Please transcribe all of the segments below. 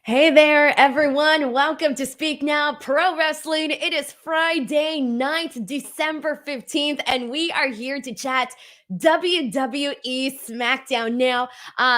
Hey there, everyone. Welcome to Speak Now Pro Wrestling. It is Friday night, December 15th, and we are here to chat WWE Smackdown. Now,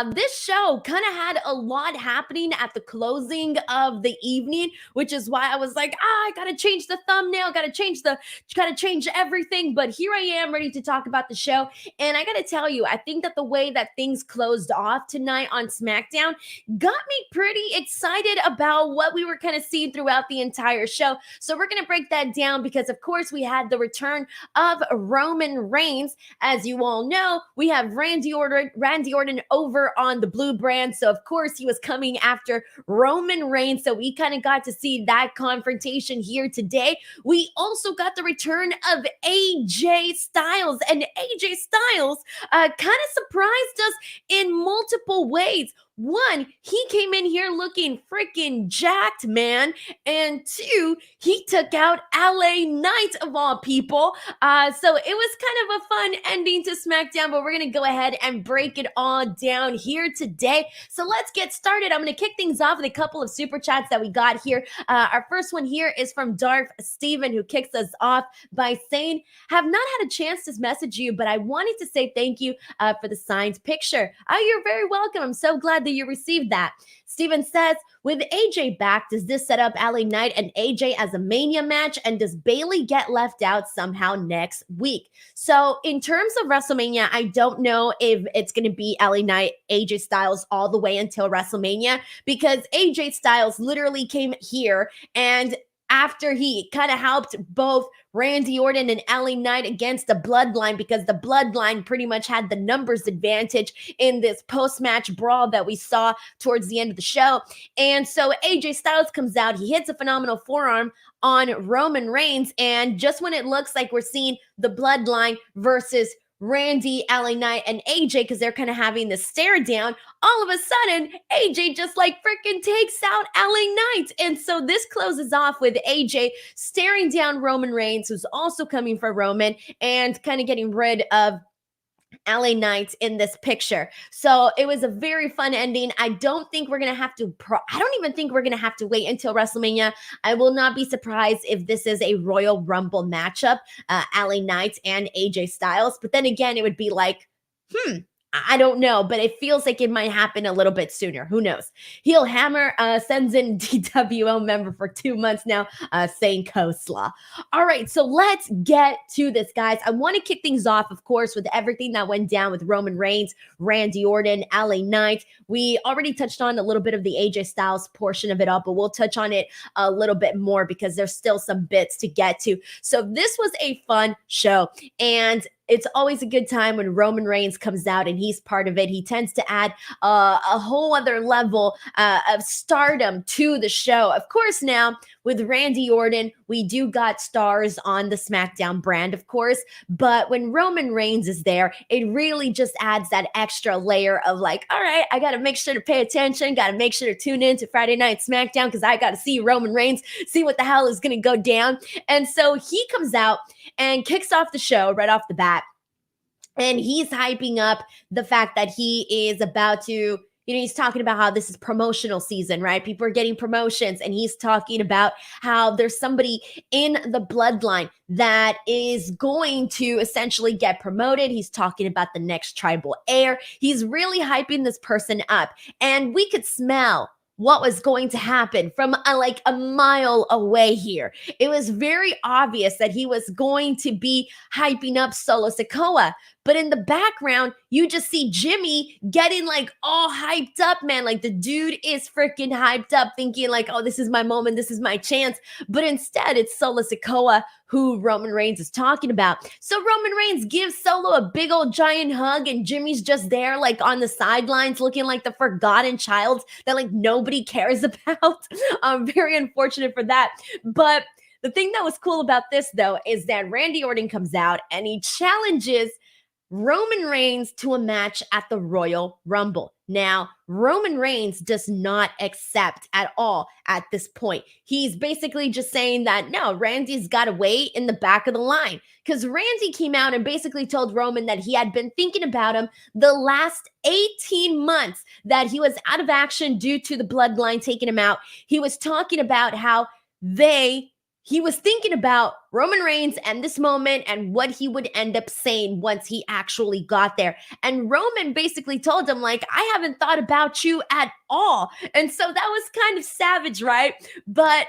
this show kind of had a lot happening at the closing of the evening, which is why I was like, I gotta change the thumbnail, gotta change everything. But here I am ready to talk about the show. And I gotta tell you, I think that the way that things closed off tonight on SmackDown got me pretty excited about what we were kind of seeing throughout the entire show. So we're going to break that down because, of course, we had the return of Roman Reigns. As you all know, we have Randy Orton over on the blue brand. So, of course, he was coming after Roman Reigns. So we kind of got to see that confrontation here today. We also got the return of AJ Styles, and AJ Styles kind of surprised us in multiple ways. One, he came in here looking freaking jacked, man. And two, he took out LA Knight of all people. So it was kind of a fun ending to SmackDown, but we're going to go ahead and break it all down here today. So let's get started. I'm going to kick things off with a couple of super chats that we got here. Our first one here is from Darth Steven, who kicks us off by saying, have not had a chance to message you, but I wanted to say thank you for the signed picture. You're very welcome. I'm so glad that you received that. Steven says, with AJ back, does this set up LA Knight and AJ as a Mania match? And does Bayley get left out somehow next week? So in terms of WrestleMania, I don't know if it's going to be LA Knight, AJ Styles all the way until WrestleMania, because AJ Styles literally came here and after he kind of helped both Randy Orton and LA Knight against the Bloodline, because the Bloodline pretty much had the numbers advantage in this post-match brawl that we saw towards the end of the show. And so AJ Styles comes out, he hits a phenomenal forearm on Roman Reigns, and just when it looks like we're seeing the Bloodline versus Randy, LA Knight, and AJ, because they're kind of having this stare down, all of a sudden, AJ just like freaking takes out LA Knight. And so this closes off with AJ staring down Roman Reigns, who's also coming for Roman, and kind of getting rid of LA Knight in this picture. So it was a very fun ending. I don't think we're going to have to, I don't even think we're going to have to wait until WrestleMania. I will not be surprised if this is a Royal Rumble matchup, LA Knight and AJ Styles. But then again, it would be like, I don't know, but it feels like it might happen a little bit sooner. Who knows? Heel Hammer sends in DWO member for 2 months now, saying coleslaw. All right, so let's get to this, guys. I want to kick things off, of course, with everything that went down with Roman Reigns, Randy Orton, LA Knight. We already touched on a little bit of the AJ Styles portion of it all, but we'll touch on it a little bit more because there's still some bits to get to. So this was a fun show, and it's always a good time when Roman Reigns comes out and he's part of it. He tends to add a whole other level of stardom to the show. Of course, now with Randy Orton, we do got stars on the SmackDown brand, of course. But when Roman Reigns is there, it really just adds that extra layer of like, all right, I got to make sure to pay attention, got to make sure to tune in to Friday Night SmackDown because I got to see Roman Reigns, see what the hell is going to go down. And so he comes out and kicks off the show right off the bat. And he's hyping up the fact that he is about to, he's talking about how this is promotional season, right? People are getting promotions, and he's talking about how there's somebody in the bloodline that is going to essentially get promoted. He's talking about the next tribal heir. He's really hyping this person up, and we could smell what was going to happen from like a mile away here. It was very obvious that he was going to be hyping up Solo Sikoa. But in the background, you just see Jimmy getting like all hyped up, man. Like the dude is freaking hyped up, thinking like, oh, this is my moment, this is my chance. But instead, it's Solo Sikoa who Roman Reigns is talking about. So Roman Reigns gives Solo a big old giant hug, and Jimmy's just there like on the sidelines looking like the forgotten child that like nobody cares about. Very unfortunate for that. But the thing that was cool about this, though, is that Randy Orton comes out and he challenges Roman Reigns to a match at the Royal Rumble. Now, Roman Reigns does not accept at all at this point. He's basically just saying that, no, Randy's got to wait in the back of the line, because Randy came out and basically told Roman that he had been thinking about him the last 18 months, that he was out of action due to the bloodline taking him out. He was talking about how he was thinking about Roman Reigns and this moment and what he would end up saying once he actually got there. And Roman basically told him, like, I haven't thought about you at all. And so that was kind of savage, right? But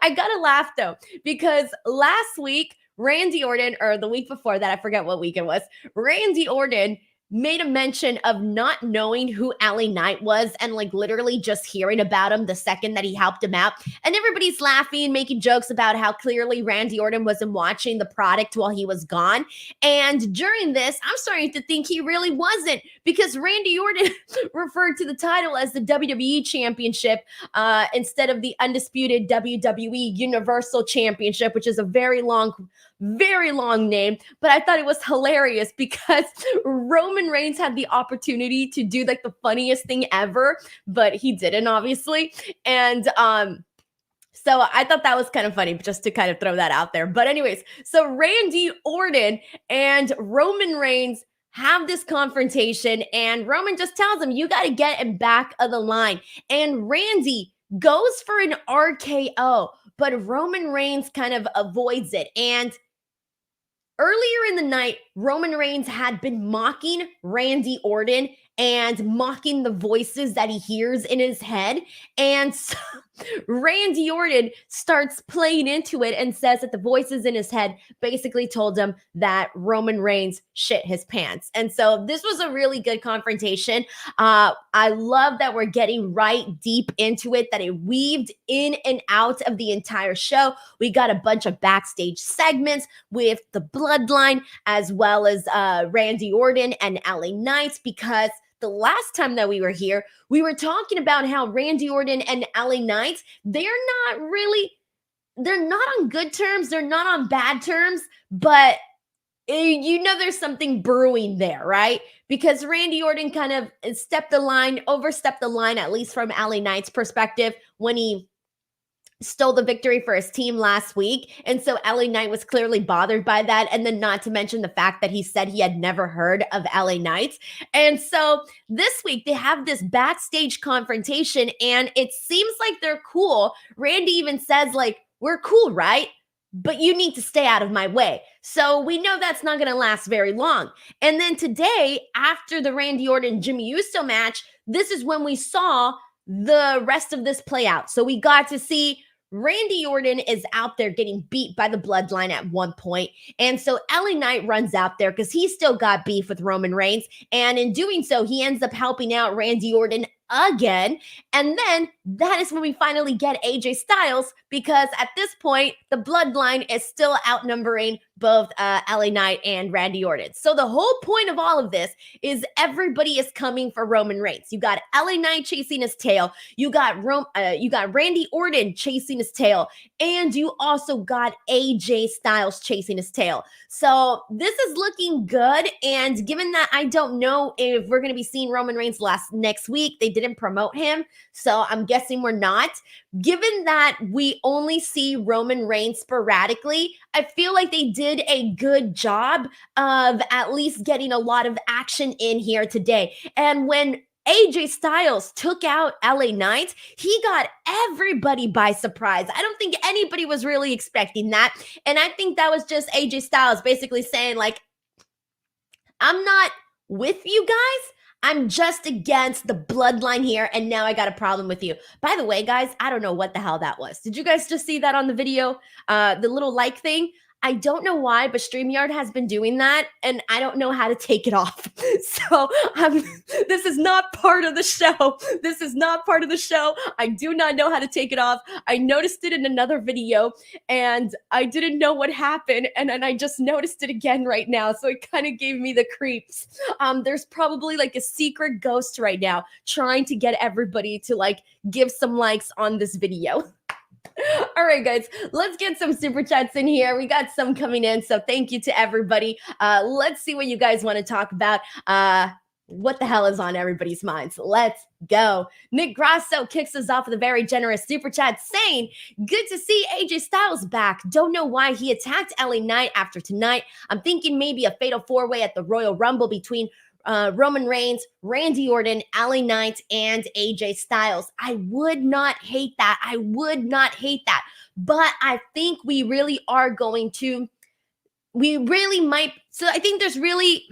I gotta laugh though, because last week, Randy Orton, or the week before that, I forget what week it was, Randy Orton made a mention of not knowing who LA Knight was and like literally just hearing about him the second that he helped him out. And everybody's laughing, making jokes about how clearly Randy Orton wasn't watching the product while he was gone. And during this, I'm starting to think he really wasn't, because Randy Orton referred to the title as the WWE Championship instead of the undisputed WWE Universal Championship, which is a very long name. But I thought it was hilarious because Roman Reigns had the opportunity to do like the funniest thing ever, but he didn't, obviously. And so I thought that was kind of funny, just to kind of throw that out there. But anyways, so Randy Orton and Roman Reigns have this confrontation, and Roman just tells him, you got to get in back of the line. And Randy goes for an RKO, but Roman Reigns kind of avoids it. And earlier in the night, Roman Reigns had been mocking Randy Orton and mocking the voices that he hears in his head. And so Randy Orton starts playing into it and says that the voices in his head basically told him that Roman Reigns shit his pants. And so this was a really good confrontation. I love that we're getting right deep into it, that it weaved in and out of the entire show. We got a bunch of backstage segments with the Bloodline, as well as Randy Orton and LA Knight, because the last time that we were here, we were talking about how Randy Orton and LA Knight, they're not on good terms. They're not on bad terms, but there's something brewing there, right? Because Randy Orton kind of overstepped the line, at least from LA Knight's perspective, when he stole the victory for his team last week. And so LA Knight was clearly bothered by that. And then not to mention the fact that he said he had never heard of LA Knight. And so this week they have this backstage confrontation, and it seems like they're cool. Randy even says, like, we're cool, right? But you need to stay out of my way. So we know that's not going to last very long. And then today, after the Randy Orton Jimmy Uso match, this is when we saw the rest of this play out. So we got to see Randy Orton is out there getting beat by the Bloodline at one point. And so LA Knight runs out there because he still got beef with Roman Reigns. And in doing so, he ends up helping out Randy Orton again. And then that is when we finally get AJ Styles, because at this point, the Bloodline is still outnumbering both LA Knight and Randy Orton. So the whole point of all of this is everybody is coming for Roman Reigns. You got LA Knight chasing his tail. You got Randy Orton chasing his tail. And you also got AJ Styles chasing his tail. So this is looking good. And given that I don't know if we're going to be seeing Roman Reigns next week, they didn't promote him, so I'm guessing we're not. Given that we only see Roman Reigns sporadically, I feel like they did a good job of at least getting a lot of action in here today. And when AJ Styles took out LA Knight, he got everybody by surprise. I don't think anybody was really expecting that. And I think that was just AJ Styles basically saying, like, I'm not with you guys. I'm just against the Bloodline here, and now I got a problem with you. By the way, guys, I don't know what the hell that was. Did you guys just see that on the video? The little like thing? I don't know why, but StreamYard has been doing that, and I don't know how to take it off. So this is not part of the show. This is not part of the show. I do not know how to take it off. I noticed it in another video, and I didn't know what happened, and then I just noticed it again right now, so it kind of gave me the creeps. There's probably like a secret ghost right now trying to get everybody to like give some likes on this video. All right, guys, let's get some super chats in here. We got some coming in, so thank you to everybody. Let's see what you guys want to talk about. What the hell is on everybody's minds? Let's go. Nick Grasso kicks us off with a very generous super chat saying, good to see AJ Styles back. Don't know why he attacked LA Knight after tonight. I'm thinking maybe a fatal four-way at the Royal Rumble between Roman Reigns, Randy Orton, LA Knight, and AJ Styles. I would not hate that. I would not hate that. But I think we really are going to, we really might. So I think there's really,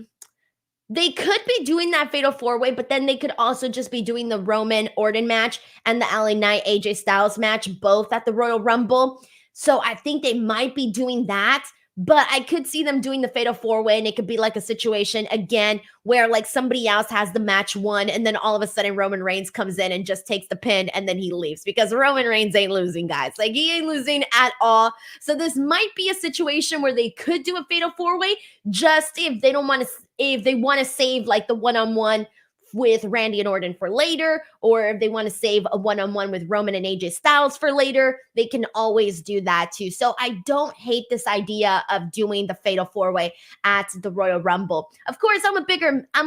they could be doing that fatal four-way, but then they could also just be doing the Roman Orton match and the LA Knight AJ Styles match, both at the Royal Rumble. So I think they might be doing that. But I could see them doing the fatal four-way, and it could be like a situation again where like somebody else has the match won, and then all of a sudden Roman Reigns comes in and just takes the pin, and then he leaves because Roman Reigns ain't losing, guys. Like he ain't losing at all. So this might be a situation where they could do a fatal four-way, just if they don't want to, if they want to save like the one-on-one with Randy and Orton for later, or if they want to save a one-on-one with Roman and AJ Styles for later, they can always do that too. So I don't hate this idea of doing the fatal four-way at the Royal Rumble. Of course, I'm a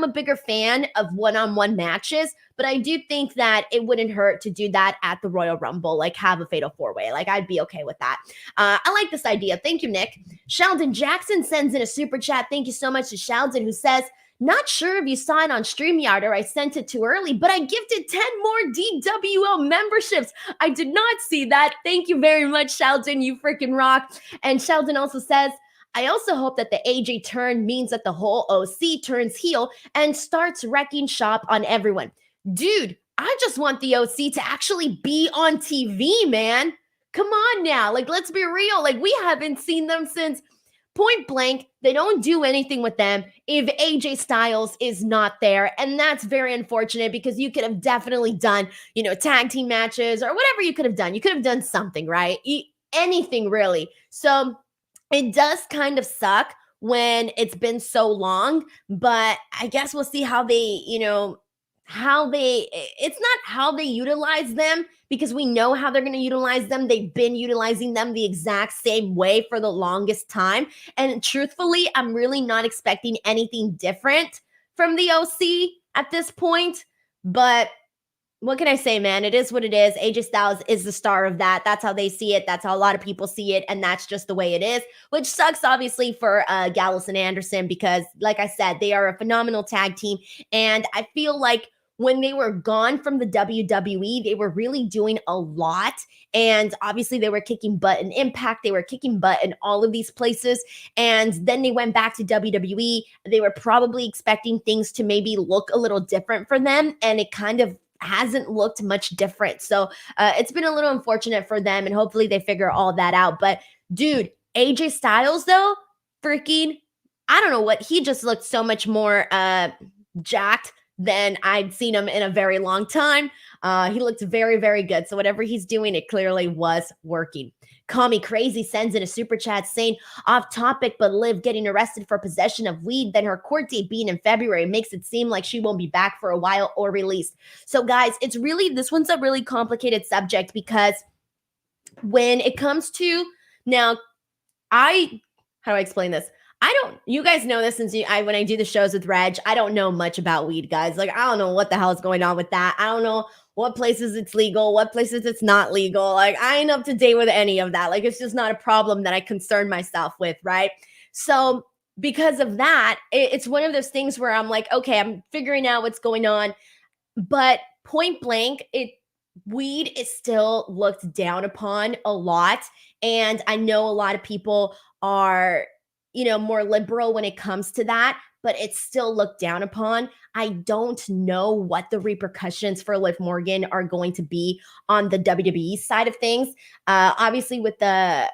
bigger fan of one-on-one matches, but I do think that it wouldn't hurt to do that at the Royal Rumble, like have a fatal four-way. Like I'd be okay with that. I like this idea. Thank you, Nick. Sheldon Jackson sends in a super chat. Thank you so much to Sheldon, who says, not sure if you saw it on StreamYard or I sent it too early, but I gifted 10 more DWL memberships. I did not see that. Thank you very much, Sheldon. You freaking rock. And Sheldon also says, I also hope that the AJ turn means that the whole OC turns heel and starts wrecking shop on everyone. Dude, I just want the OC to actually be on TV, man. Come on now. Like, let's be real. Like, we haven't seen them since point blank. They don't do anything with them if AJ Styles is not there. And that's very unfortunate because you could have definitely done, tag team matches or whatever you could have done. You could have done something, right? Anything really. So it does kind of suck when it's been so long, but I guess we'll see how they, it's not how they utilize them, because we know how they're going to utilize them. They've been utilizing them the exact same way for the longest time. And truthfully, I'm really not expecting anything different from the OC at this point. But what can I say, man? It is what it is. AJ Styles is the star of that. That's how they see it. That's how a lot of people see it. And that's just the way it is, which sucks, obviously, for Gallows and Anderson, because like I said, they are a phenomenal tag team. And I feel like when they were gone from the WWE, they were really doing a lot. And obviously they were kicking butt in Impact. They were kicking butt in all of these places. And then they went back to WWE. They were probably expecting things to maybe look a little different for them. And it kind of hasn't looked much different. So it's been a little unfortunate for them. And hopefully they figure all that out. But dude, AJ Styles though, freaking, I don't know what, he just looked so much more jacked than I'd seen him in a very long time. He looked very, very good. So whatever he's doing, it clearly was working. Call Me Crazy sends in a super chat saying, off topic, but Liv getting arrested for possession of weed, then her court date being in February makes it seem like she won't be back for a while or released. So guys, this one's a really complicated subject, because when it comes to, now, how do I explain this? You guys know this, when I do the shows with Reg, I don't know much about weed, guys. Like, I don't know what the hell is going on with that. I don't know what places it's legal, what places it's not legal. Like, I ain't up to date with any of that. Like, it's just not a problem that I concern myself with, right? So because of that, it's one of those things where I'm like, okay, I'm figuring out what's going on. But point blank, weed is still looked down upon a lot. And I know a lot of people are more liberal when it comes to that, but it's still looked down upon. I don't know what the repercussions for Liv Morgan are going to be on the WWE side of things. Obviously with the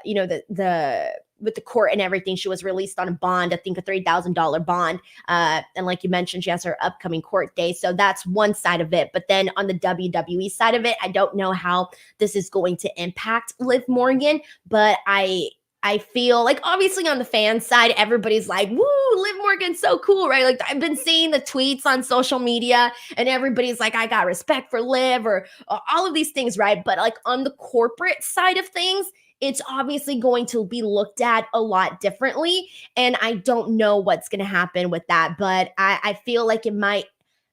court and everything, she was released on a bond, I think a $3,000 bond. And like you mentioned, she has her upcoming court day. So that's one side of it. But then on the WWE side of it, I don't know how this is going to impact Liv Morgan, but I I feel like obviously on the fan side, everybody's like, woo, Liv Morgan's so cool, right? Like I've been seeing the tweets on social media and everybody's like, I got respect for Liv or all of these things, right? But like on the corporate side of things, it's obviously going to be looked at a lot differently. And I don't know what's going to happen with that. But I feel like it might,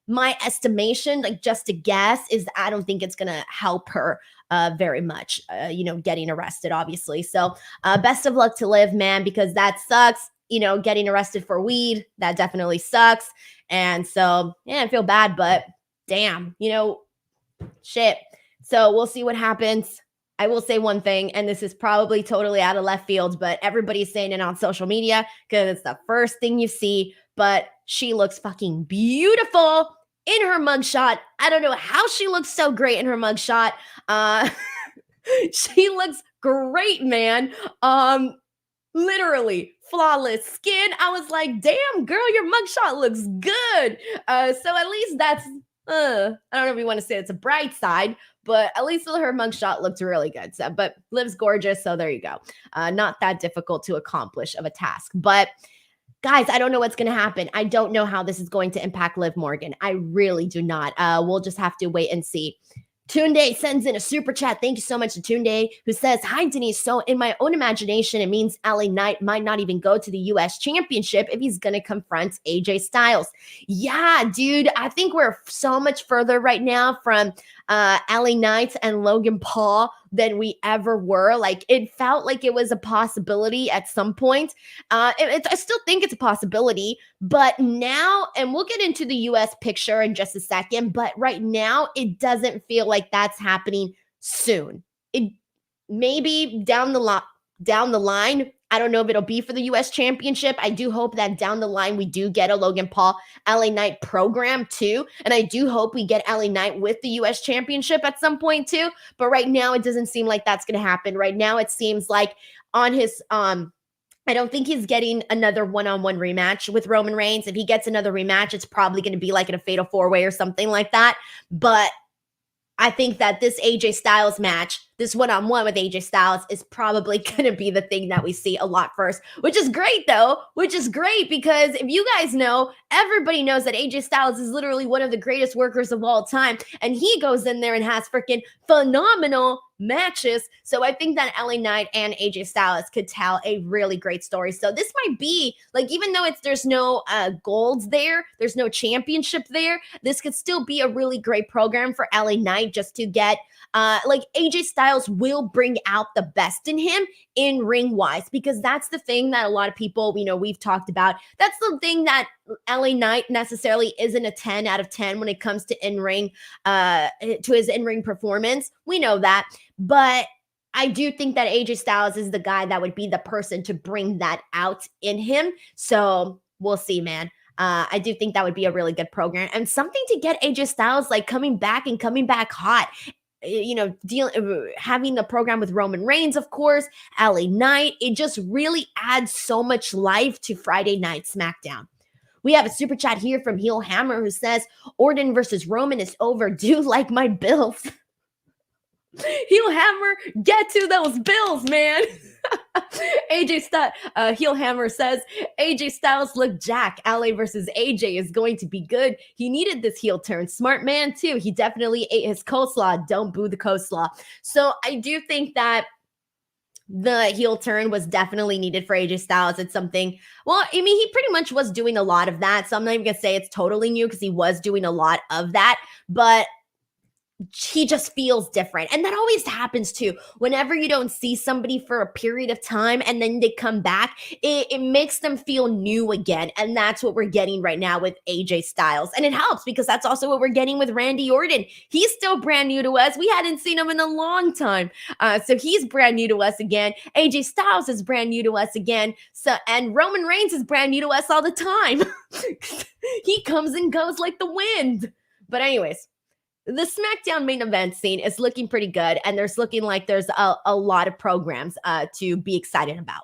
my estimation, like just a guess, is I don't think it's going to help her very much, getting arrested, obviously. So best of luck to Liv, man, because that sucks. Getting arrested for weed, that definitely sucks. And so, yeah, I feel bad, but damn, shit. So we'll see what happens. I will say one thing, and this is probably totally out of left field, but everybody's saying it on social media because it's the first thing you see, but she looks fucking beautiful in her mugshot. I don't know how she looks so great in her mugshot. She looks great, man. Literally flawless skin. I was like, damn, girl, your mugshot looks good. So at least that's, I don't know if you want to say it's a bright side, but at least her mugshot looked really good. So, but Liv's gorgeous, so there you go. Not that difficult to accomplish of a task. But guys, I don't know what's going to happen. I don't know how this is going to impact Liv Morgan. I really do not. We'll just have to wait and see. Tunde sends in a super chat. Thank you so much to Tunde, who says, hi, Denise. So in my own imagination, it means LA Knight might not even go to the US Championship if he's going to confront AJ Styles. Yeah, dude, I think we're so much further right now from LA Knight and Logan Paul than we ever were. Like, it felt like it was a possibility at some point. I still think it's a possibility, but now, and we'll get into the US picture in just a second, but right now it doesn't feel like that's happening soon. It maybe down the line. I don't know if it'll be for the US Championship. I do hope that down the line we do get a Logan Paul LA Knight program too. And I do hope we get LA Knight with the US Championship at some point too. But right now it doesn't seem like that's going to happen. Right now it seems like on his I don't think he's getting another one-on-one rematch with Roman Reigns. If he gets another rematch, it's probably going to be like in a fatal four-way or something like that. But I think that this AJ Styles match, this one-on-one with AJ Styles, is probably going to be the thing that we see a lot first, which is great, though, which is great because if you guys know, everybody knows that AJ Styles is literally one of the greatest workers of all time, and he goes in there and has freaking phenomenal matches. So I think that LA Knight and AJ Styles could tell a really great story. So this might be like, even though there's no golds there, there's no championship there, this could still be a really great program for LA Knight just to get like AJ Styles will bring out the best in him in ring wise, because that's the thing that a lot of people, we've talked about. That's the thing that LA Knight necessarily isn't a 10 out of 10 when it comes to in-ring, to his in-ring performance. We know that, but I do think that AJ Styles is the guy that would be the person to bring that out in him. So we'll see, man. I do think that would be a really good program and something to get AJ Styles like coming back hot. Having the program with Roman Reigns, of course, LA Knight, it just really adds so much life to Friday Night SmackDown. We have a super chat here from Heel Hammer who says, Orton versus Roman is overdue like my bills. Heel Hammer, get to those bills, man. Heel Hammer says, AJ Styles look jack. LA versus AJ is going to be good. He needed this heel turn. Smart man, too. He definitely ate his coleslaw. Don't boo the coleslaw. So I do think that the heel turn was definitely needed for AJ Styles. It's something, well, I mean, he pretty much was doing a lot of that. So I'm not even going to say it's totally new because he was doing a lot of that. But he just feels different. And that always happens too. Whenever you don't see somebody for a period of time and then they come back, it makes them feel new again. And that's what we're getting right now with AJ Styles. And it helps because that's also what we're getting with Randy Orton. He's still brand new to us. We hadn't seen him in a long time. So he's brand new to us again. AJ Styles is brand new to us again. And Roman Reigns is brand new to us all the time. He comes and goes like the wind. But anyways, the SmackDown main event scene is looking pretty good, and there's looking like there's a lot of programs to be excited about.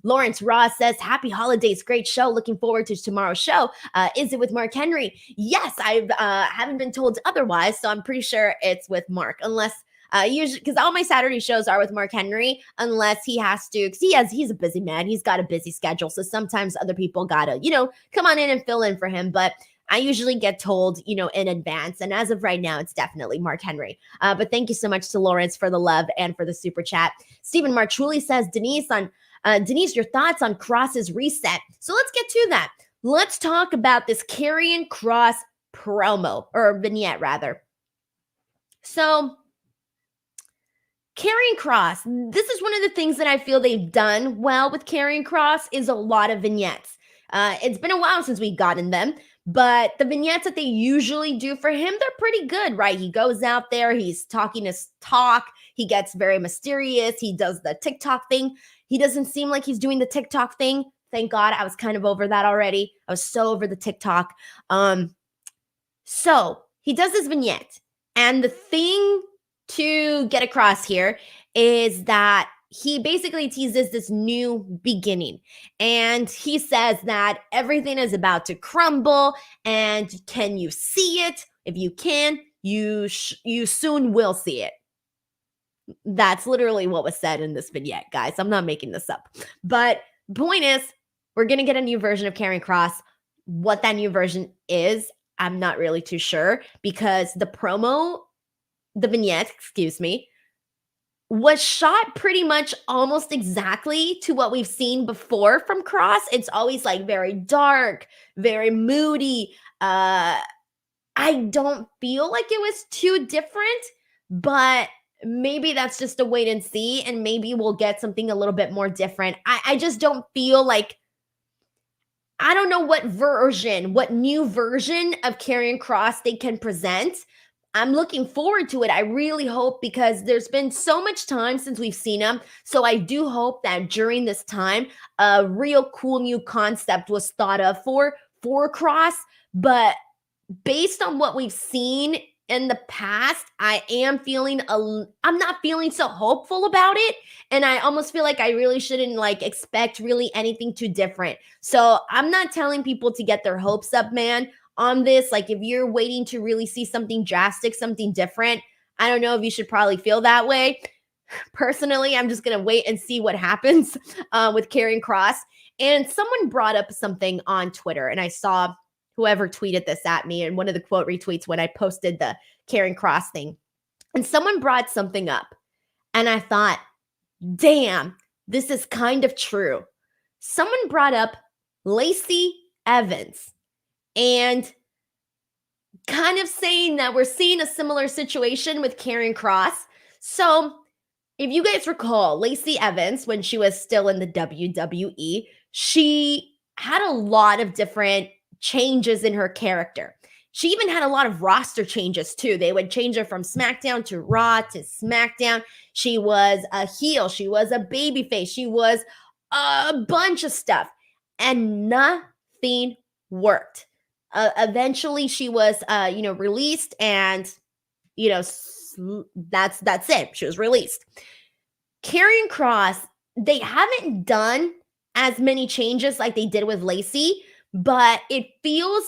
Lawrence Ross says, happy holidays, great show. Looking forward to tomorrow's show. Is it with Mark Henry? Yes, I haven't been told otherwise, so I'm pretty sure it's with Mark, unless Usually, because all my Saturday shows are with Mark Henry, unless he has to, because he's a busy man. He's got a busy schedule. So sometimes other people gotta, come on in and fill in for him. But I usually get told, in advance. And as of right now, it's definitely Mark Henry. But thank you so much to Lawrence for the love and for the super chat. Stephen Marchuli says, Denise, your thoughts on Kross's reset. So let's get to that. Let's talk about this Karrion Kross promo, or vignette rather. So Karrion Kross, this is one of the things that I feel they've done well with Karrion Kross is a lot of vignettes. It's been a while since we've gotten them, but the vignettes that they usually do for him, they're pretty good, right? He goes out there, he's talking his talk, he gets very mysterious, he does the TikTok thing. He doesn't seem like he's doing the TikTok thing. Thank God, I was kind of over that already. I was so over the TikTok. So he does this vignette, and the thing to get across here is that he basically teases this new beginning, and he says that everything is about to crumble, and can you see it? If you can, you soon will see it. That's literally what was said in this vignette, guys. I'm not making this up. But point is, we're going to get a new version of Karrion Kross. What that new version is, I'm not really too sure, because the vignette, was shot pretty much almost exactly to what we've seen before from Kross. It's always like very dark, very moody. I don't feel like it was too different, but maybe that's just a wait and see, and maybe we'll get something a little bit more different. I just don't feel like, I don't know what new version of Karrion Kross they can present. I'm looking forward to it. I really hope, because there's been so much time since we've seen him. So I do hope that during this time, a real cool new concept was thought of for Kross. But based on what we've seen in the past, I'm not feeling so hopeful about it. And I almost feel like I really shouldn't expect really anything too different. So I'm not telling people to get their hopes up, man, on this. If you're waiting to really see something drastic, something different, I don't know if you should probably feel that way. Personally, I'm just going to wait and see what happens with Karrion Kross. And someone brought up something on Twitter, and I saw whoever tweeted this at me, and one of the quote retweets when I posted the Karrion Kross thing. And someone brought something up, and I thought, damn, this is kind of true. Someone brought up Lacey Evans, and kind of saying that we're seeing a similar situation with Karrion Kross. So if you guys recall, Lacey Evans, when she was still in the WWE, she had a lot of different changes in her character. She even had a lot of roster changes too. They would change her from SmackDown to Raw to SmackDown. She was a heel. She was a babyface. She was a bunch of stuff, and nothing worked. Eventually she was, released, and, that's it. She was released. Karrion Kross, they haven't done as many changes like they did with Lacey, but it feels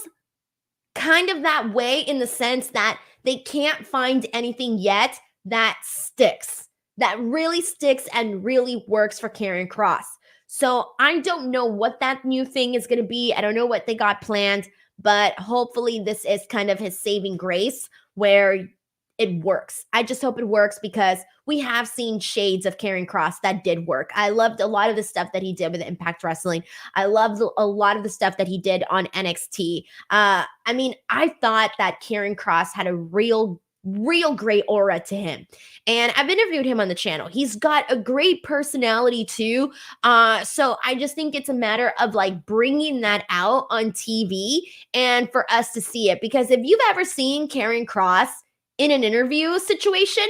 kind of that way in the sense that they can't find anything yet that sticks, that really sticks and really works for Karrion Kross. So I don't know what that new thing is going to be. I don't know what they got planned, but hopefully this is kind of his saving grace where it works. I just hope it works, because we have seen shades of Karrion Kross that did work. I loved a lot of the stuff that he did with Impact Wrestling. I loved a lot of the stuff that he did on NXT. I thought that Karrion Kross had a real great aura to him. And I've interviewed him on the channel. He's got a great personality too. So I just think it's a matter of bringing that out on TV and for us to see it. Because if you've ever seen Karrion Kross in an interview situation,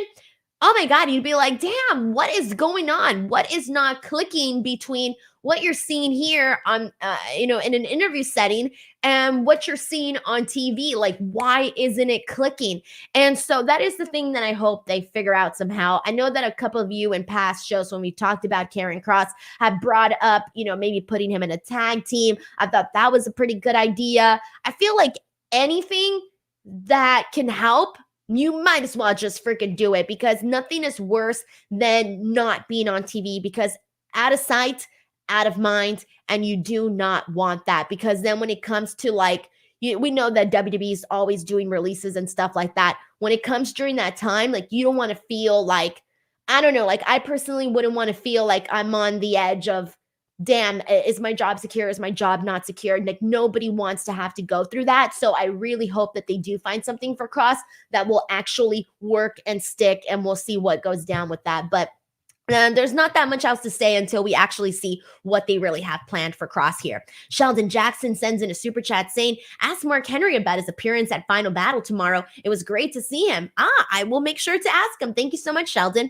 oh my God, you'd be like, damn, what is going on? What is not clicking between what you're seeing here on, in an interview setting and what you're seeing on TV? Why isn't it clicking? And so that is the thing that I hope they figure out somehow. I know that a couple of you in past shows when we talked about Karrion Kross have brought up, maybe putting him in a tag team. I thought that was a pretty good idea. I feel like anything that can help you might as well just freaking do it, because nothing is worse than not being on TV, because out of sight, out of mind, and you do not want that, because then when it comes to like, we know that WWE is always doing releases and stuff like that. When it comes during that time, like you don't want to feel like, I don't know, like I personally wouldn't want to feel like I'm on the edge of, damn, is my job secure? Is my job not secure? Like nobody wants to have to go through that. So I really hope that they do find something for Kross that will actually work and stick, and we'll see what goes down with that. But there's not that much else to say until we actually see what they really have planned for Kross here. Sheldon Jackson sends in a super chat saying, ask Mark Henry about his appearance at Final Battle tomorrow. It was great to see him. I will make sure to ask him. Thank you so much, Sheldon.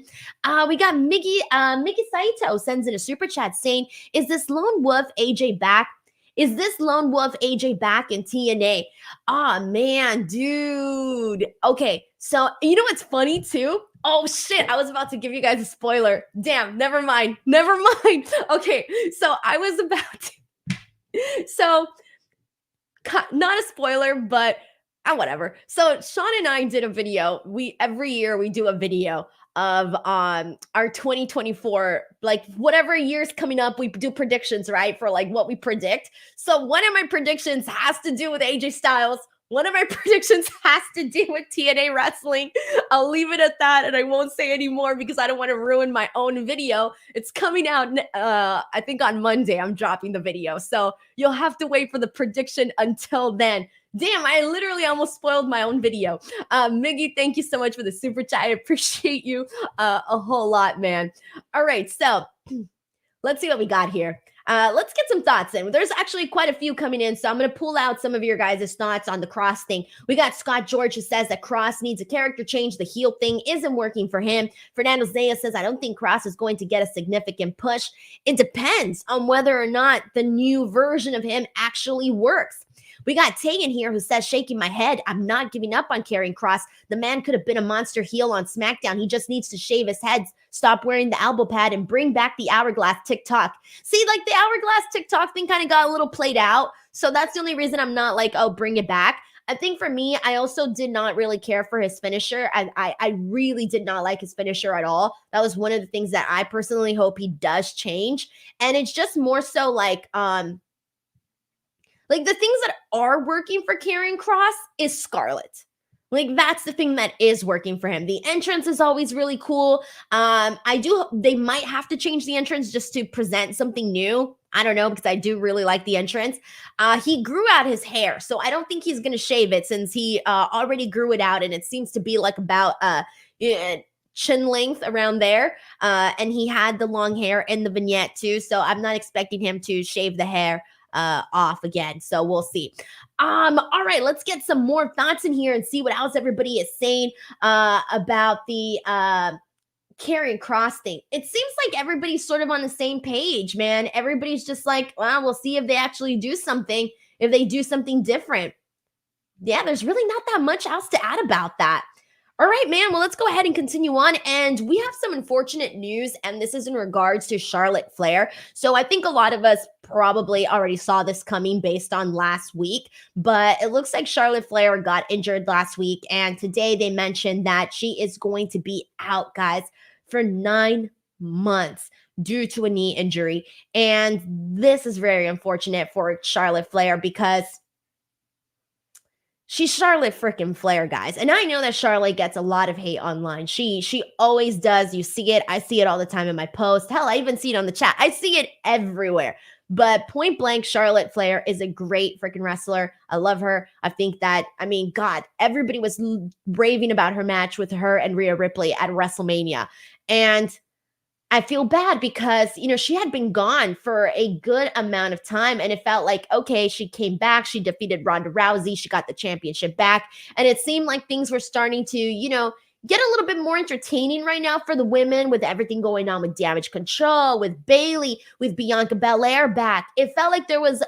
We got Mickey Saito sends in a super chat saying, is this Lone Wolf AJ back? Is this Lone Wolf AJ back in TNA? Man, dude. Okay, so you know what's funny too? Oh shit, I was about to give you guys a spoiler. Damn, never mind. Okay, so I was about to, so not a spoiler, but whatever. So Sean and I did a video. Every year we do a video of our 2024, like whatever year's coming up, we do predictions, right? For like what we predict. So one of my predictions has to do with AJ Styles. One of my predictions has to do with TNA wrestling. I'll leave it at that, and I won't say any more because I don't want to ruin my own video. It's coming out, I think on Monday, I'm dropping the video. So you'll have to wait for the prediction until then. Damn, I literally almost spoiled my own video. Miggy, thank you so much for the super chat. I appreciate you a whole lot, man. All right, so let's see what we got here. Let's get some thoughts in. There's actually quite a few coming in, so I'm going to pull out some of your guys' thoughts on the Kross thing. We got Scott George who says that Kross needs a character change. The heel thing isn't working for him. Fernando Zaya says, I don't think Kross is going to get a significant push. It depends on whether or not the new version of him actually works. We got Tegan here who says, shaking my head, I'm not giving up on Karrion Kross. The man could have been a monster heel on SmackDown. He just needs to shave his head, stop wearing the elbow pad, and bring back the hourglass TikTok. See, like the hourglass TikTok thing kind of got a little played out. So that's the only reason I'm not like, oh, bring it back. I think for me, I also did not really care for his finisher. I really did not like his finisher at all. That was one of the things that I personally hope he does change. And it's just more so like the things that are working for Karrion Kross is Scarlett. Like that's the thing that is working for him. The entrance is always really cool. They might have to change the entrance just to present something new. I don't know, because I do really like the entrance. He grew out his hair, so I don't think he's going to shave it since he already grew it out, and it seems to be like about chin length around there. And he had the long hair in the vignette too, so I'm not expecting him to shave the hair off again. So we'll see. All right, let's get some more thoughts in here and see what else everybody is saying about the Karrion Kross thing. It seems like everybody's sort of on the same page, man. Everybody's just like, well, we'll see if they actually do something, if they do something different. Yeah, there's really not that much else to add about that. All right, man. Well, let's go ahead and continue on. And we have some unfortunate news, and this is in regards to Charlotte Flair. So I think a lot of us probably already saw this coming based on last week, but it looks like Charlotte Flair got injured last week. And today they mentioned that she is going to be out, guys, for 9 months due to a knee injury. And this is very unfortunate for Charlotte Flair because she's Charlotte freaking Flair, guys. And I know that Charlotte gets a lot of hate online. She always does. You see it. I see it all the time in my posts. Hell, I even see it on the chat. I see it everywhere. But point blank, Charlotte Flair is a great freaking wrestler. I love her. I think that, I mean, God, everybody was raving about her match with her and Rhea Ripley at WrestleMania. And I feel bad because, you know, she had been gone for a good amount of time, and it felt like, okay, she came back, she defeated Ronda Rousey, she got the championship back, and it seemed like things were starting to, you know, get a little bit more entertaining right now for the women with everything going on with Damage Control, with Bayley, with Bianca Belair back. It felt like there was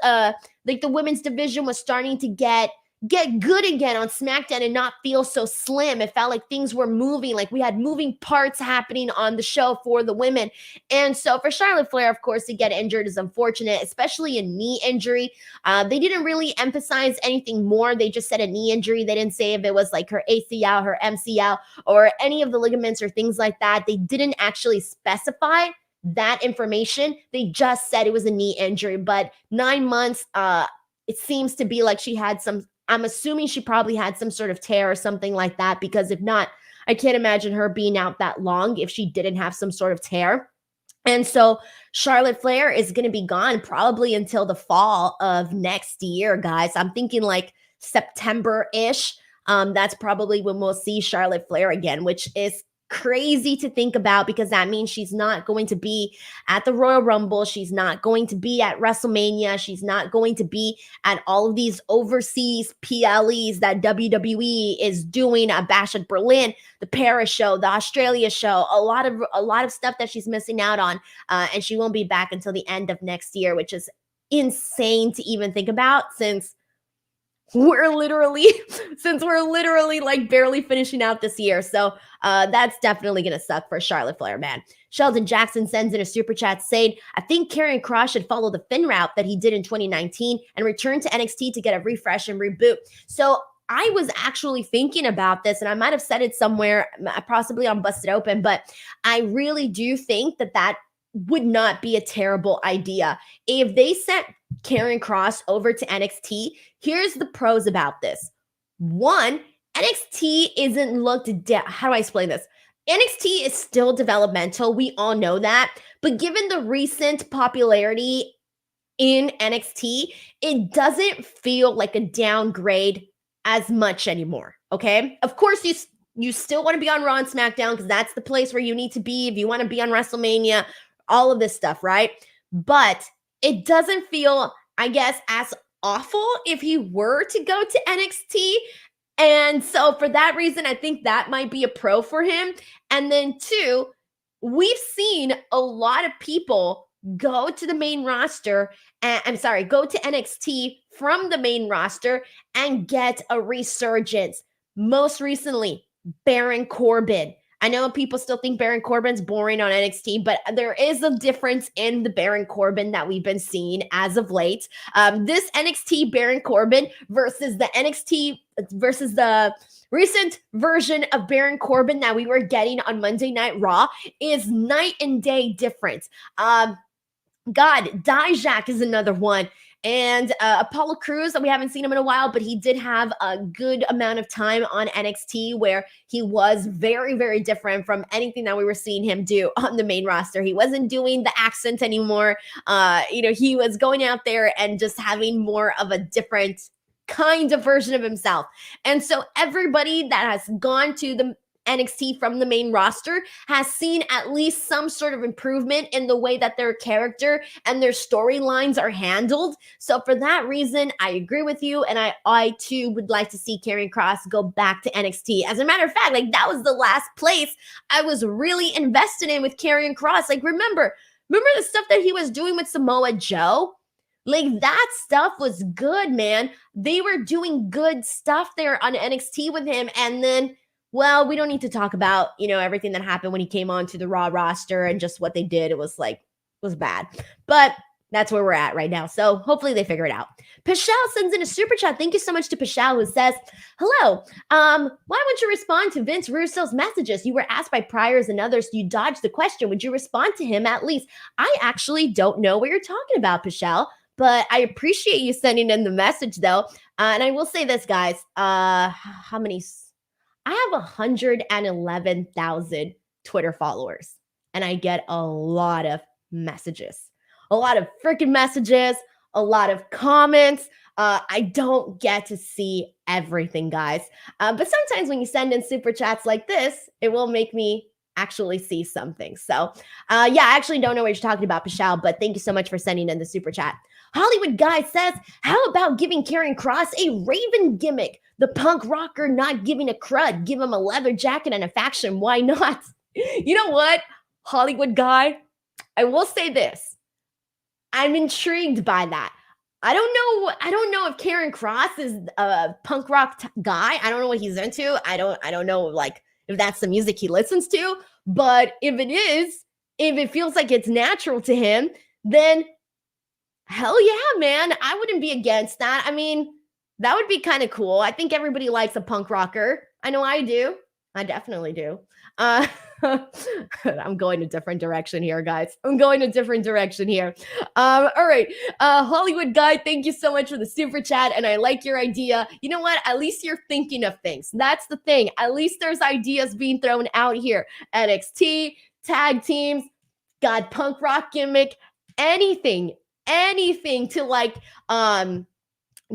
like the women's division was starting to get get good again on SmackDown and not feel so slim. It felt like things were moving, like we had moving parts happening on the show for the women. And so for Charlotte Flair, of course, to get injured is unfortunate, especially a knee injury. They didn't really emphasize anything more. They just said a knee injury. They didn't say if it was like her ACL, her MCL, or any of the ligaments or things like that. They didn't actually specify that information. They just said it was a knee injury, but 9 months, it seems to be like she had some, I'm assuming she probably had some sort of tear or something like that, because if not, I can't imagine her being out that long if she didn't have some sort of tear. And so Charlotte Flair is going to be gone probably until the fall of next year, guys. I'm thinking like September-ish. That's probably when we'll see Charlotte Flair again, which is crazy to think about, because that means she's not going to be at the Royal Rumble. She's not going to be at WrestleMania. She's not going to be at all of these overseas PLEs that WWE is doing, a Bash at Berlin, the Paris show, the Australia show, a lot of stuff that she's missing out on. And she won't be back until the end of next year, which is insane to even think about, since we're literally like barely finishing out this year. So that's definitely going to suck for Charlotte Flair, man. Sheldon Jackson sends in a super chat saying, I think Karrion Kross should follow the Finn route that he did in 2019 and return to NXT to get a refresh and reboot. So I was actually thinking about this, and I might have said it somewhere, possibly on Busted Open, but I really do think that would not be a terrible idea. If they sent Karrion Kross over to NXT, here's the pros about this. One, NXT isn't looked how do I explain this? NXT is still developmental. We all know that. But given the recent popularity in NXT, it doesn't feel like a downgrade as much anymore. Okay. Of course, you still want to be on Raw and SmackDown, because that's the place where you need to be if you want to be on WrestleMania, all of this stuff, right? But it doesn't feel, I guess, as awful if he were to go to NXT. And so for that reason, I think that might be a pro for him. And then two, we've seen a lot of people go to the main roster, go to NXT from the main roster and get a resurgence. Most recently, Baron Corbin. I know people still think Baron Corbin's boring on NXT, but there is a difference in the Baron Corbin that we've been seeing as of late. This NXT Baron Corbin versus the recent version of Baron Corbin that we were getting on Monday Night Raw is night and day different. Dijak is another one. And Apollo Crews, we haven't seen him in a while, but he did have a good amount of time on NXT where he was very, very different from anything that we were seeing him do on the main roster. He wasn't doing the accent anymore. He was going out there and just having more of a different kind of version of himself. And so everybody that has gone to the NXT from the main roster has seen at least some sort of improvement in the way that their character and their storylines are handled. So for that reason, I agree with you. And I too would like to see Karrion Kross go back to NXT. As a matter of fact, like that was the last place I was really invested in with Karrion Kross. Like remember the stuff that he was doing with Samoa Joe? Like that stuff was good, man. They were doing good stuff there on NXT with him. And then, well, we don't need to talk about, everything that happened when he came onto the Raw roster and just what they did. It was bad. But that's where we're at right now. So hopefully they figure it out. Pashal sends in a super chat. Thank you so much to Pashal, who says, hello. Why would you respond to Vince Russo's messages? You were asked by Priors and others. You dodged the question. Would you respond to him at least? I actually don't know what you're talking about, Pashal, but I appreciate you sending in the message though. And I will say this, guys, how many? I have 111,000 Twitter followers, and I get a lot of messages, a lot of freaking messages, a lot of comments. I don't get to see everything, guys. But sometimes when you send in super chats like this, it will make me actually see something. So I actually don't know what you're talking about, Pashal, but thank you so much for sending in the super chat. Hollywood Guy says, how about giving Karrion Kross a Raven gimmick? The punk rocker not giving a crud. Give him a leather jacket and a faction. Why not? You know what, Hollywood Guy? I will say this. I'm intrigued by that. I don't know if Karrion Kross is a punk rock guy. I don't know what he's into. I don't know like if that's the music he listens to, but if it is, if it feels like it's natural to him, then hell yeah, man. I wouldn't be against that. I mean, that would be kind of cool. I think everybody likes a punk rocker. I know I do. I definitely do. I'm going a different direction here, guys. I'm going a different direction here. All right. Hollywood Guy, thank you so much for the super chat. And I like your idea. You know what? At least you're thinking of things. That's the thing. At least there's ideas being thrown out here. NXT, tag teams, God, punk rock gimmick, anything to like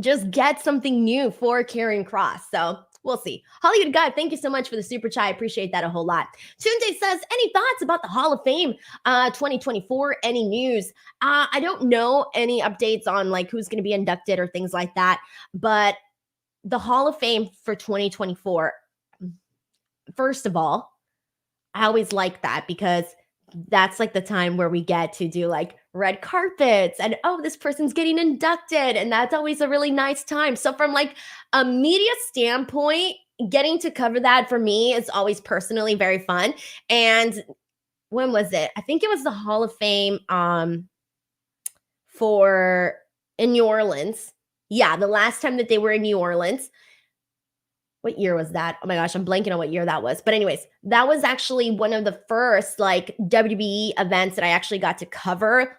just get something new for Karrion Kross. So we'll see. Hollywood Guy, thank you so much for the super chat. I appreciate that a whole lot. Tunde says, any thoughts about the Hall of Fame 2024? Any news? I don't know any updates on like who's going to be inducted or things like that. But the Hall of Fame for 2024, first of all, I always like that because that's like the time where we get to do like red carpets and oh, this person's getting inducted, and that's always a really nice time. So from like a media standpoint, getting to cover that for me is always personally very fun. And when was it? I think it was the Hall of Fame for in New Orleans. Yeah, the last time that they were in New Orleans. What year was that? Oh my gosh, I'm blanking on what year that was. But anyways, that was actually one of the first like WWE events that I actually got to cover,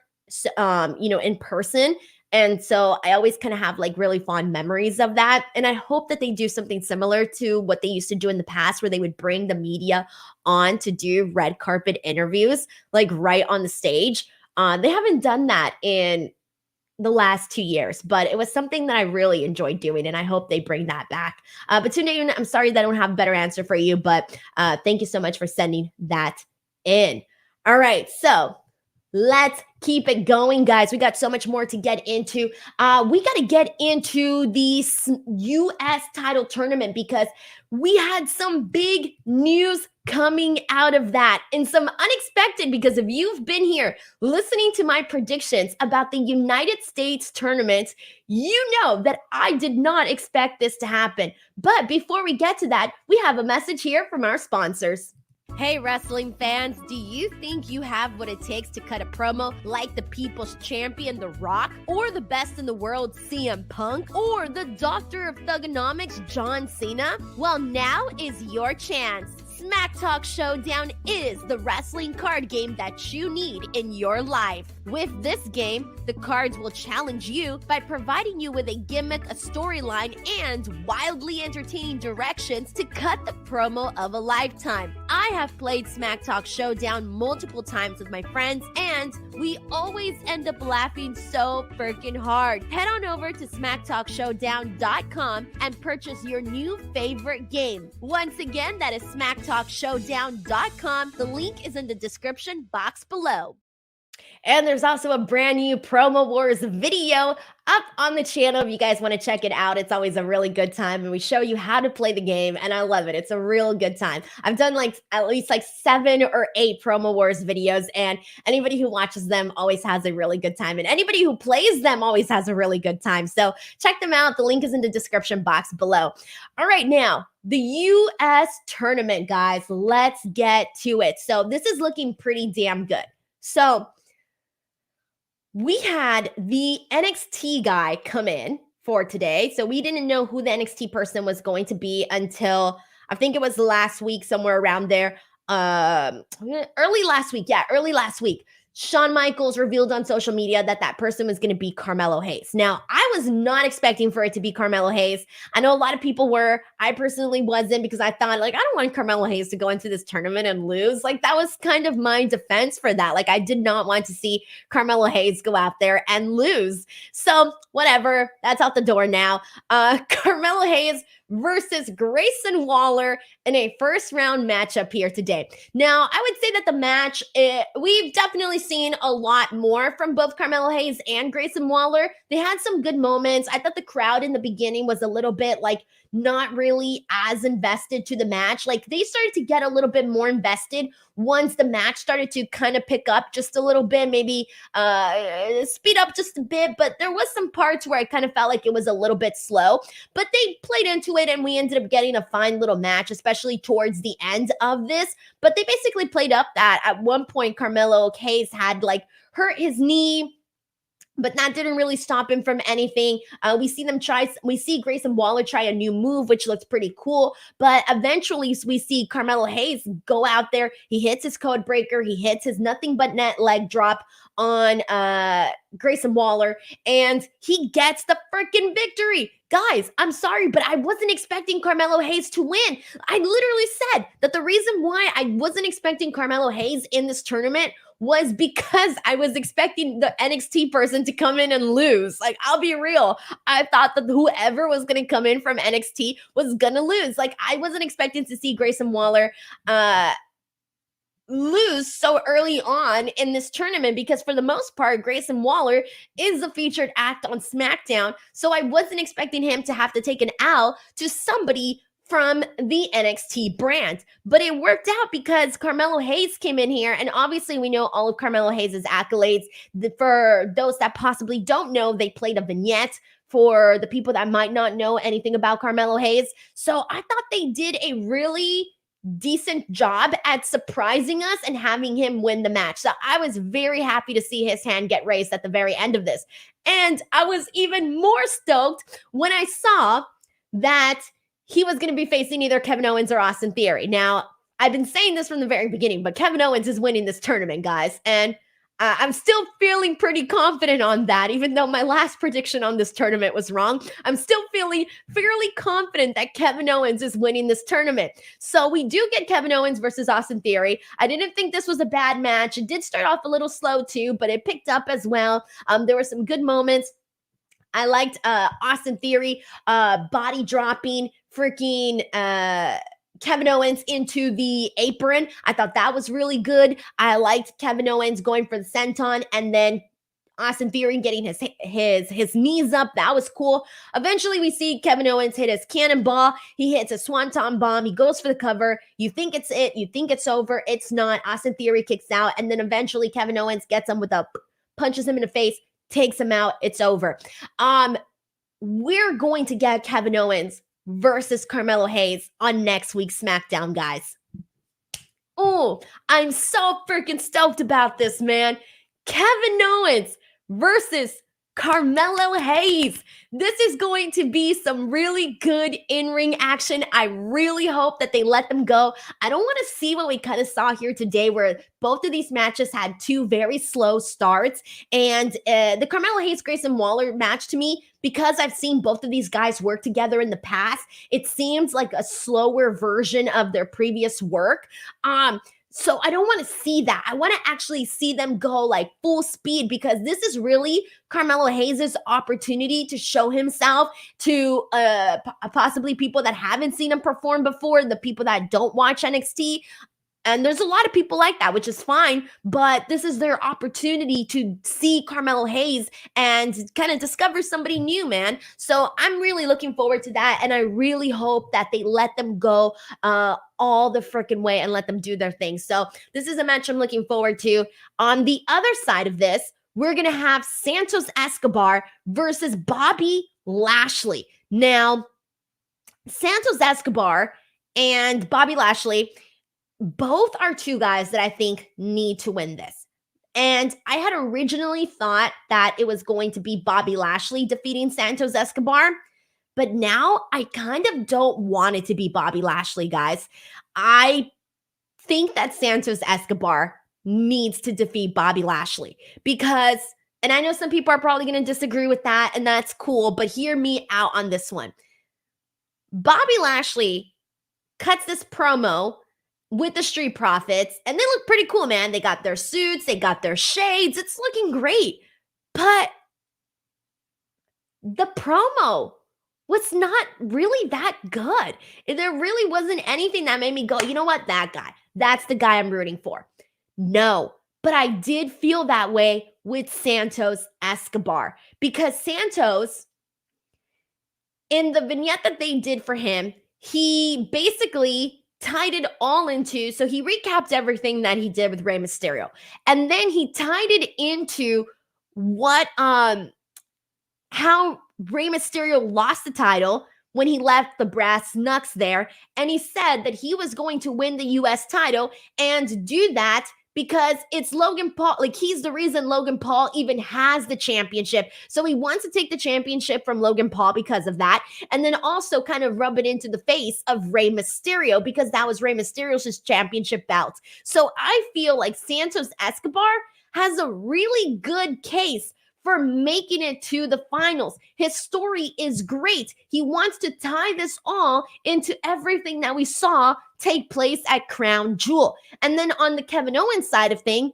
in person. And so I always kind of have like really fond memories of that. And I hope that they do something similar to what they used to do in the past, where they would bring the media on to do red carpet interviews, like right on the stage. They haven't done that in the last 2 years, but it was something that I really enjoyed doing, and I hope they bring that back. But Tunde, I'm sorry that I don't have a better answer for you, but thank you so much for sending that in. All right, so let's keep it going, guys. We got so much more to get into. We got to get into the U.S. title tournament because we had some big news coming out of that and some unexpected, because if you've been here listening to my predictions about the United States tournament, you know that I did not expect this to happen. But before we get to that, we have a message here from our sponsors. Hey, wrestling fans, do you think you have what it takes to cut a promo like the People's Champion, The Rock, or the best in the world, CM Punk, or the Doctor of Thugonomics, John Cena? Well, now is your chance. Smack Talk Showdown is the wrestling card game that you need in your life. With this game, the cards will challenge you by providing you with a gimmick, a storyline, and wildly entertaining directions to cut the promo of a lifetime. I have played Smack Talk Showdown multiple times with my friends, and we always end up laughing so freaking hard. Head on over to smacktalkshowdown.com and purchase your new favorite game. Once again, that is smacktalkshowdown.com. The link is in the description box below. And there's also a brand new Promo Wars video up on the channel if you guys want to check it out. It's always a really good time, and we show you how to play the game, and I love it. It's a real good time. I've done like at least like 7 or 8 Promo Wars videos, and anybody who watches them always has a really good time, and anybody who plays them always has a really good time. So check them out. The link is in the description box below. All right, now the U.S. tournament, guys. Let's get to it. So this is looking pretty damn good. So we had the NXT guy come in for today. So we didn't know who the NXT person was going to be until I think it was last week, somewhere around there. Early last week. Yeah, early last week. Shawn Michaels revealed on social media that that person was going to be Carmelo Hayes. Now, I was not expecting for it to be Carmelo Hayes. I know a lot of people were. I personally wasn't, because I thought, like, I don't want Carmelo Hayes to go into this tournament and lose. Like, that was kind of my defense for that. Like, I did not want to see Carmelo Hayes go out there and lose. So, whatever. That's out the door now. Carmelo Hayes versus Grayson Waller in a first round matchup here today. Now, I would say that the match, we've definitely seen a lot more from both Carmelo Hayes and Grayson Waller. They had some good moments. I thought the crowd in the beginning was a little bit like not really as invested to the match. Like they started to get a little bit more invested once the match started to kind of pick up just a little bit, maybe speed up just a bit. But there was some parts where I kind of felt like it was a little bit slow, but they played into it and we ended up getting a fine little match, especially towards the end of this. But they basically played up that at one point Carmelo Hayes had like hurt his knee, but that didn't really stop him from anything. We see Grayson Waller try a new move, which looks pretty cool. But eventually we see Carmelo Hayes go out there. He hits his code breaker. He hits his nothing but net leg drop on Grayson Waller, and he gets the freaking victory. Guys, I'm sorry, but I wasn't expecting Carmelo Hayes to win. I literally said that the reason why I wasn't expecting Carmelo Hayes in this tournament was because I was expecting the NXT person to come in and lose. Like, I'll be real. I thought that whoever was going to come in from NXT was going to lose. Like, I wasn't expecting to see Grayson Waller lose so early on in this tournament, because for the most part, Grayson Waller is the featured act on SmackDown. So I wasn't expecting him to have to take an L to somebody from the NXT brand. But it worked out because Carmelo Hayes came in here, and obviously we know all of Carmelo Hayes' accolades. For those that possibly don't know, they played a vignette for the people that might not know anything about Carmelo Hayes. So I thought they did a really decent job at surprising us and having him win the match. So I was very happy to see his hand get raised at the very end of this. And I was even more stoked when I saw that he was going to be facing either Kevin Owens or Austin Theory. Now, I've been saying this from the very beginning, but Kevin Owens is winning this tournament, guys. And I'm still feeling pretty confident on that, even though my last prediction on this tournament was wrong. I'm still feeling fairly confident that Kevin Owens is winning this tournament. So we do get Kevin Owens versus Austin Theory. I didn't think this was a bad match. It did start off a little slow too, but it picked up as well. There were some good moments. I liked Austin Theory body dropping freaking Kevin Owens into the apron. I thought that was really good. I liked Kevin Owens going for the senton and then Austin Theory getting his knees up. That was cool. Eventually, we see Kevin Owens hit his cannonball. He hits a swanton bomb. He goes for the cover. You think it's it. You think it's over. It's not. Austin Theory kicks out. And then eventually, Kevin Owens gets him with punches him in the face, takes him out. It's over. We're going to get Kevin Owens versus Carmelo Hayes on next week's SmackDown, guys. Oh, I'm so freaking stoked about this, man. Kevin Owens versus Carmelo Hayes. This is going to be some really good in-ring action. I really hope that they let them go. I don't want to see what we kind of saw here today, where both of these matches had two very slow starts. And the Carmelo Hayes-Grayson Waller match, to me, because I've seen both of these guys work together in the past, it seems like a slower version of their previous work. So I don't want to see that. I want to actually see them go like full speed, because this is really Carmelo Hayes' opportunity to show himself to possibly people that haven't seen him perform before, the people that don't watch NXT. And there's a lot of people like that, which is fine, but this is their opportunity to see Carmelo Hayes and kind of discover somebody new, man. So I'm really looking forward to that, and I really hope that they let them go all the freaking way and let them do their thing. So this is a match I'm looking forward to. On the other side of this, we're going to have Santos Escobar versus Bobby Lashley. Now, Santos Escobar and Bobby Lashley, both are two guys that I think need to win this. And I had originally thought that it was going to be Bobby Lashley defeating Santos Escobar, but now I kind of don't want it to be Bobby Lashley, guys. I think that Santos Escobar needs to defeat Bobby Lashley because, and I know some people are probably going to disagree with that, and that's cool, but hear me out on this one. Bobby Lashley cuts this promo with the Street Profits, and they look pretty cool, man. They got their suits, they got their shades. It's looking great. But the promo was not really that good. There really wasn't anything that made me go, you know what, that guy, that's the guy I'm rooting for. No, but I did feel that way with Santos Escobar, because Santos, in the vignette that they did for him, he basically tied it all into, so he recapped everything that he did with Rey Mysterio. And then he tied it into how Rey Mysterio lost the title when he left the brass knucks there. And he said that he was going to win the US title and do that because it's Logan Paul. Like, he's the reason Logan Paul even has the championship. So he wants to take the championship from Logan Paul because of that. And then also kind of rub it into the face of Rey Mysterio because that was Rey Mysterio's championship belt. So I feel like Santos Escobar has a really good case for making it to the finals. His story is great. He wants to tie this all into everything that we saw take place at Crown Jewel. And then on the Kevin Owens side of things,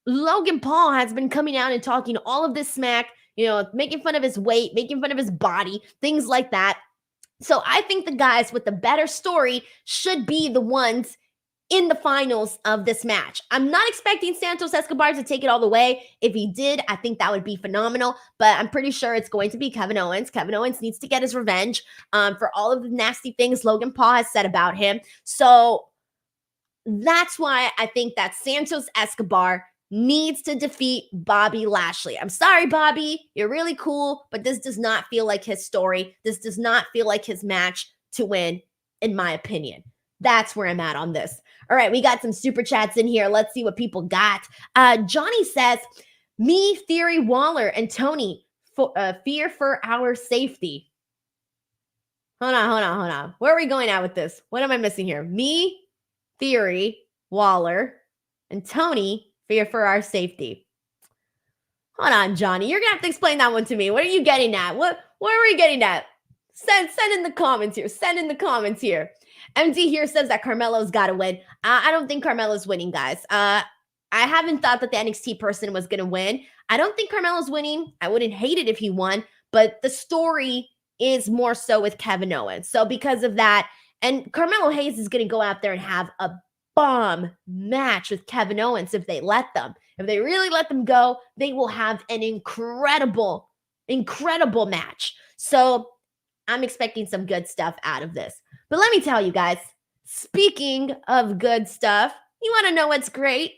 Logan Paul has been coming out and talking all of this smack, making fun of his weight, making fun of his body, things like that. So I think the guys with the better story should be the ones in the finals of this match. I'm not expecting Santos Escobar to take it all the way. If he did, I think that would be phenomenal, but I'm pretty sure it's going to be Kevin Owens. Kevin Owens needs to get his revenge for all of the nasty things Logan Paul has said about him. So that's why I think that Santos Escobar needs to defeat Bobby Lashley. I'm sorry, Bobby. You're really cool, but this does not feel like his story. This does not feel like his match to win, in my opinion. That's where I'm at on this. All right, we got some super chats in here. Let's see what people got. Johnny says, me, Theory, Waller, and Tony fear for our safety. Hold on. Where are we going at with this? What am I missing here? Me, Theory, Waller, and Tony fear for our safety. Hold on, Johnny. You're going to have to explain that one to me. What are you getting at? Where are we getting at? Send in the comments here. MD here says that Carmelo's got to win. I don't think Carmelo's winning, guys. I haven't thought that the NXT person was going to win. I don't think Carmelo's winning. I wouldn't hate it if he won, but the story is more so with Kevin Owens. So because of that, and Carmelo Hayes is going to go out there and have a bomb match with Kevin Owens if they let them. If they really let them go, they will have an incredible match. So I'm expecting some good stuff out of this. But let me tell you guys, speaking of good stuff, you want to know what's great?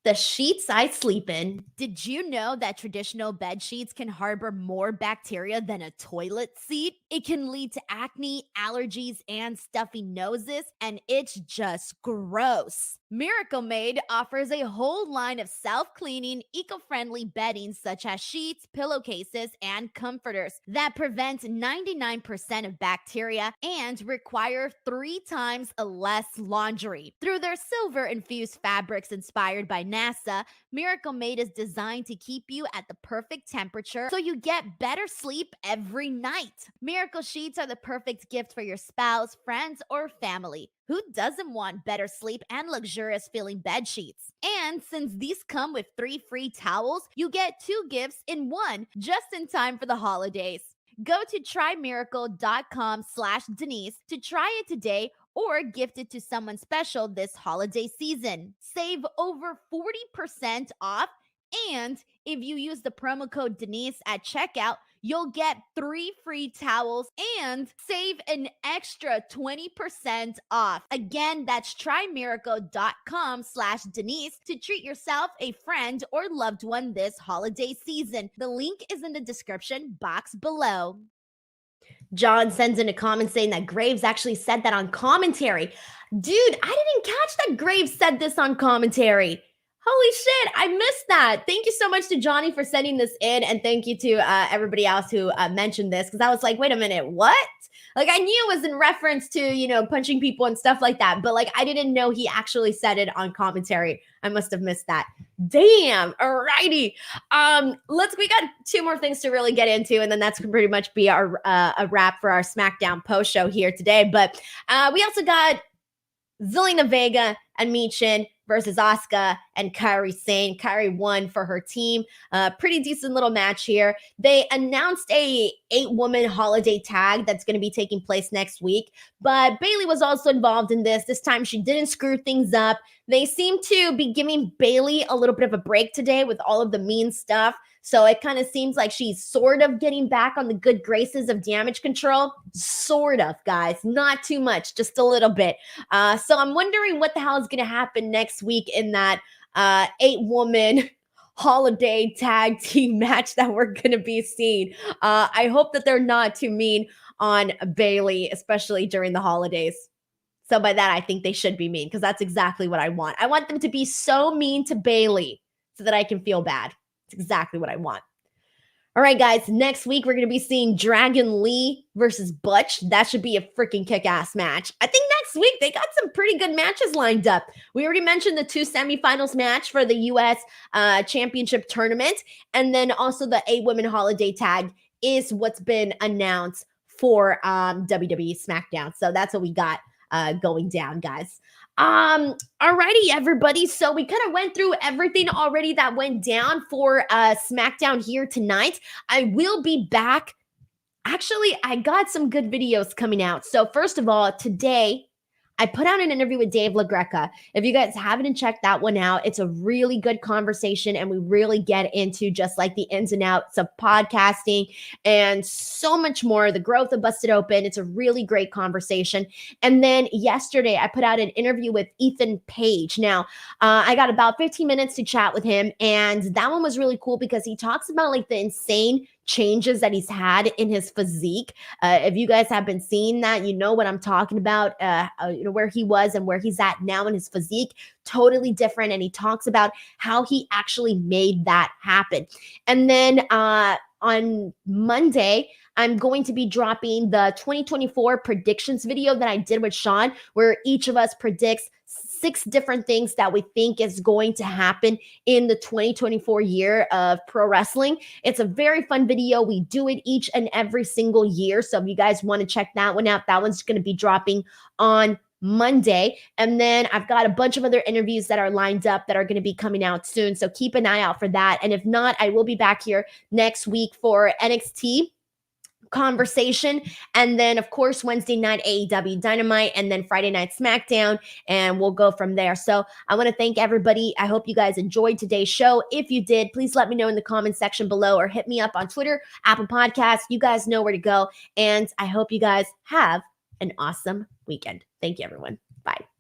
The sheets I sleep in. Did you know that traditional bed sheets can harbor more bacteria than a toilet seat? It can lead to acne, allergies, and stuffy noses, and it's just gross. Miracle Made offers a whole line of self-cleaning, eco-friendly bedding such as sheets, pillowcases, and comforters that prevent 99% of bacteria and require 3 times less laundry. Through their silver-infused fabrics inspired by NASA, Miracle Made is designed to keep you at the perfect temperature so you get better sleep every night. Miracle Sheets are the perfect gift for your spouse, friends, or family. Who doesn't want better sleep and luxurious feeling bed sheets? And since these come with 3 free towels, you get 2 gifts in one just in time for the holidays. Go to trymiracle.com/Denise to try it today or gift it to someone special this holiday season. Save over 40% off, and if you use the promo code Denise at checkout, you'll get 3 free towels and save an extra 20% off. Again, that's trymiracle.com/Denise to treat yourself, a friend, or loved one this holiday season. The link is in the description box below. John sends in a comment saying that Graves actually said that on commentary. Dude, I didn't catch that Graves said this on commentary. Holy shit, I missed that. Thank you so much to Johnny for sending this in, and thank you to everybody else who mentioned this, because I was like, wait a minute, what? Like, I knew it was in reference to, punching people and stuff like that, but like, I didn't know he actually said it on commentary. I must have missed that. Damn, alrighty. We got 2 more things to really get into, and then that's gonna pretty much be our a wrap for our SmackDown post show here today. But we also got Zelina Vega and Michin versus Asuka and Kairi Sane. Kairi won for her team. Pretty decent little match here. They announced a 8-woman holiday tag that's going to be taking place next week, but Bayley was also involved in this. This time she didn't screw things up. They seem to be giving Bayley a little bit of a break today with all of the mean stuff. So it kind of seems like she's sort of getting back on the good graces of Damage Control. Sort of, guys. Not too much, just a little bit. So I'm wondering what the hell is going to happen next week in that 8-woman holiday tag team match that we're going to be seeing. I hope that they're not too mean on Bayley, especially during the holidays. So by that, I think they should be mean because that's exactly what I want. I want them to be so mean to Bayley so that I can feel bad. It's exactly what I want. All right, guys, next week we're going to be seeing Dragon Lee versus Butch. That should be a freaking kick-ass match. I think next week they got some pretty good matches lined up. We already mentioned the 2 semifinals match for the U.S. Championship Tournament, and then also the 8-women holiday tag is what's been announced for WWE Smackdown. So that's what we got going down, guys. Alrighty, everybody. So we kind of went through everything already that went down for SmackDown here tonight. I will be back. Actually, I got some good videos coming out. So first of all, today I put out an interview with Dave LaGreca. If you guys haven't checked that one out, it's a really good conversation, and we really get into just like the ins and outs of podcasting and so much more, the growth of Busted Open. It's a really great conversation. And then yesterday, I put out an interview with Ethan Page. Now, I got about 15 minutes to chat with him, and that one was really cool because he talks about like the insane changes that he's had in his physique. If you guys have been seeing that, you know what I'm talking about, where he was and where he's at now in his physique, totally different. And he talks about how he actually made that happen. And then on Monday, I'm going to be dropping the 2024 predictions video that I did with Sean, where each of us predicts 6 different things that we think is going to happen in the 2024 year of pro wrestling. It's a very fun video. We do it each and every single year. So if you guys want to check that one out, that one's going to be dropping on Monday. And then I've got a bunch of other interviews that are lined up that are going to be coming out soon. So keep an eye out for that. And if not, I will be back here next week for NXT conversation, and then of course Wednesday night AEW Dynamite, and then Friday night SmackDown, and we'll go from there. So I want to thank everybody. I hope you guys enjoyed today's show. If you did, please let me know in the comments section below, or hit me up on Twitter, Apple Podcasts. You guys know where to go, and I hope you guys have an awesome weekend. Thank you, everyone. Bye.